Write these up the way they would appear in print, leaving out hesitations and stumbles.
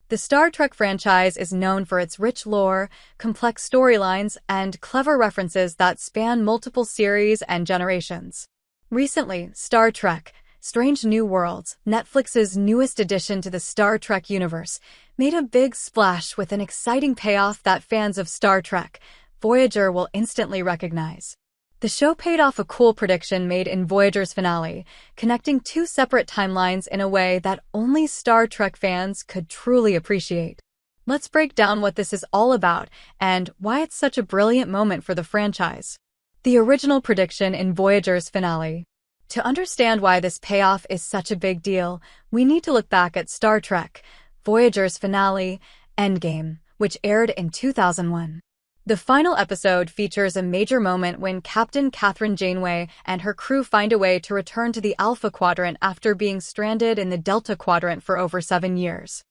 The Star Trek franchise is known for its rich lore, complex storylines, and clever references that span multiple series and generations. Recently, Star Trek: Strange New Worlds, Netflix's newest addition to the Star Trek universe, made a big splash with an exciting payoff that fans of Star Trek: Voyager will instantly recognize. The show paid off a cool prediction made in Voyager's finale, connecting two separate timelines in a way that only Star Trek fans could truly appreciate. Let's break down what this is all about and why it's such a brilliant moment for the franchise. The original prediction in Voyager's finale. To understand why this payoff is such a big deal, we need to look back at Star Trek: Voyager's finale, Endgame, which aired in 2001. The final episode features a major moment when Captain Kathryn Janeway and her crew find a way to return to the Alpha Quadrant after being stranded in the Delta Quadrant for over 7 years.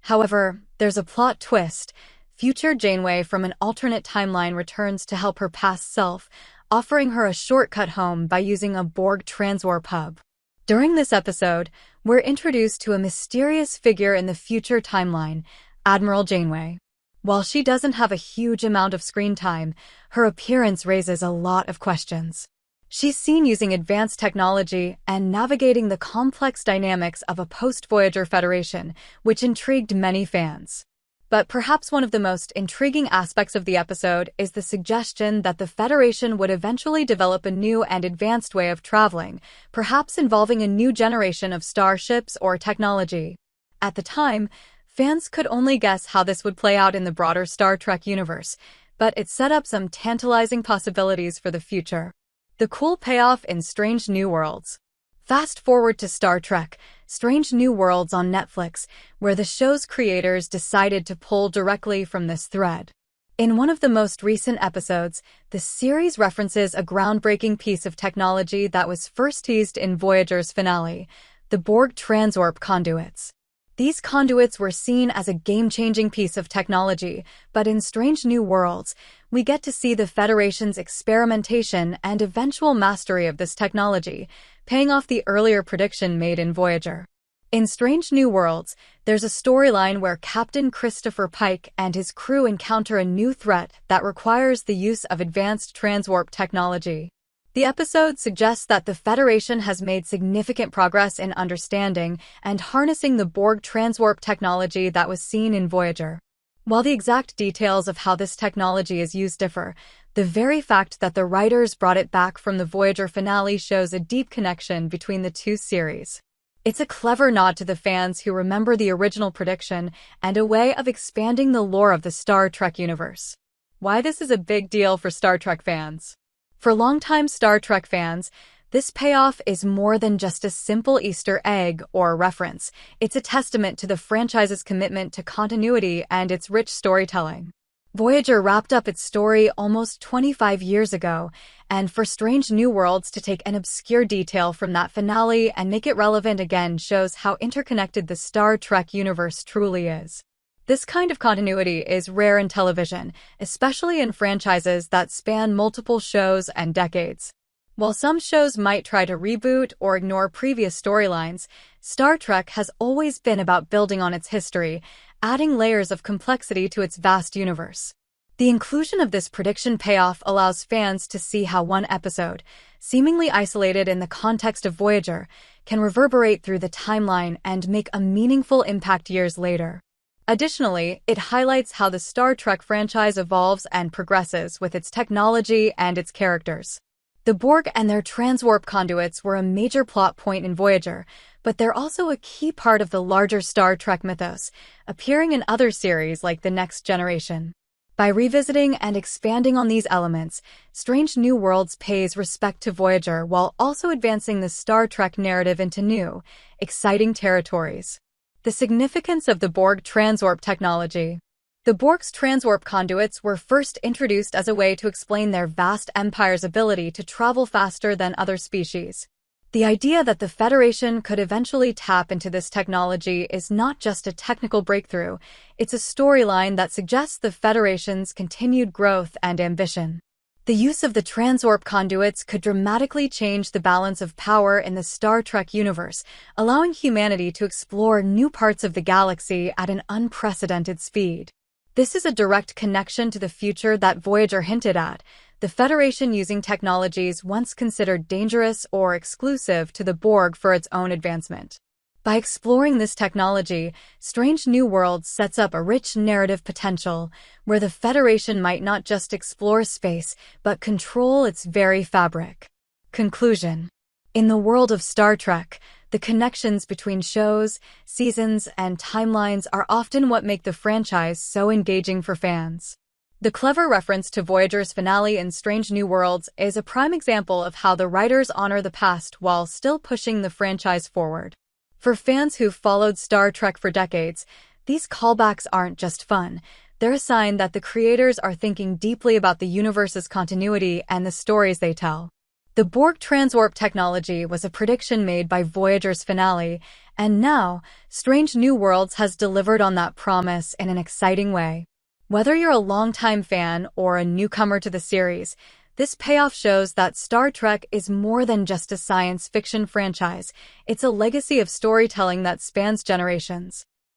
However, there's a plot twist. Future Janeway from an alternate timeline returns to help her past self, offering her a shortcut home by using a Borg transwarp hub. During this episode, we're introduced to a mysterious figure in the future timeline, Admiral Janeway. While she doesn't have a huge amount of screen time, her appearance raises a lot of questions. She's seen using advanced technology and navigating the complex dynamics of a post-Voyager Federation, which intrigued many fans. But perhaps one of the most intriguing aspects of the episode is the suggestion that the Federation would eventually develop a new and advanced way of traveling, perhaps involving a new generation of starships or technology. At the time, fans could only guess how this would play out in the broader Star Trek universe, but it set up some tantalizing possibilities for the future. The cool payoff in Strange New Worlds. Fast forward to Star Trek: Strange New Worlds on Netflix, where the show's creators decided to pull directly from this thread. In one of the most recent episodes, the series references a groundbreaking piece of technology that was first teased in Voyager's finale: the Borg transwarp conduits. These conduits were seen as a game-changing piece of technology, but in Strange New Worlds, we get to see the Federation's experimentation and eventual mastery of this technology, paying off the earlier prediction made in Voyager. In Strange New Worlds, there's a storyline where Captain Christopher Pike and his crew encounter a new threat that requires the use of advanced transwarp technology. The episode suggests that the Federation has made significant progress in understanding and harnessing the Borg transwarp technology that was seen in Voyager. While the exact details of how this technology is used differ, the very fact that the writers brought it back from the Voyager finale shows a deep connection between the two series. It's a clever nod to the fans who remember the original prediction and a way of expanding the lore of the Star Trek universe. Why this is a big deal for Star Trek fans. For longtime Star Trek fans, this payoff is more than just a simple Easter egg or reference. It's a testament to the franchise's commitment to continuity and its rich storytelling. Voyager wrapped up its story almost 25 years ago, and for Strange New Worlds to take an obscure detail from that finale and make it relevant again shows how interconnected the Star Trek universe truly is. This kind of continuity is rare in television, especially in franchises that span multiple shows and decades. While some shows might try to reboot or ignore previous storylines, Star Trek has always been about building on its history, adding layers of complexity to its vast universe. The inclusion of this prediction payoff allows fans to see how one episode, seemingly isolated in the context of Voyager, can reverberate through the timeline and make a meaningful impact years later. Additionally, it highlights how the Star Trek franchise evolves and progresses with its technology and its characters. The Borg and their transwarp conduits were a major plot point in Voyager, but they're also a key part of the larger Star Trek mythos, appearing in other series like The Next Generation. By revisiting and expanding on these elements, Strange New Worlds pays respect to Voyager while also advancing the Star Trek narrative into new, exciting territories. The significance of the Borg transwarp technology. The Borg's transwarp conduits were first introduced as a way to explain their vast empire's ability to travel faster than other species. The idea that the Federation could eventually tap into this technology is not just a technical breakthrough, it's a storyline that suggests the Federation's continued growth and ambition. The use of the transwarp conduits could dramatically change the balance of power in the Star Trek universe, allowing humanity to explore new parts of the galaxy at an unprecedented speed. This is a direct connection to the future that Voyager hinted at, the Federation using technologies once considered dangerous or exclusive to the Borg for its own advancement. By exploring this technology, Strange New Worlds sets up a rich narrative potential, where the Federation might not just explore space, but control its very fabric. Conclusion. In the world of Star Trek, the connections between shows, seasons, and timelines are often what make the franchise so engaging for fans. The clever reference to Voyager's finale in Strange New Worlds is a prime example of how the writers honor the past while still pushing the franchise forward. For fans who've followed Star Trek for decades, these callbacks aren't just fun. They're a sign that the creators are thinking deeply about the universe's continuity and the stories they tell. The Borg transwarp technology was a prediction made by Voyager's finale, and now, Strange New Worlds has delivered on that promise in an exciting way. Whether you're a longtime fan or a newcomer to the series, this payoff shows that Star Trek is more than just a science fiction franchise. It's a legacy of storytelling that spans generations.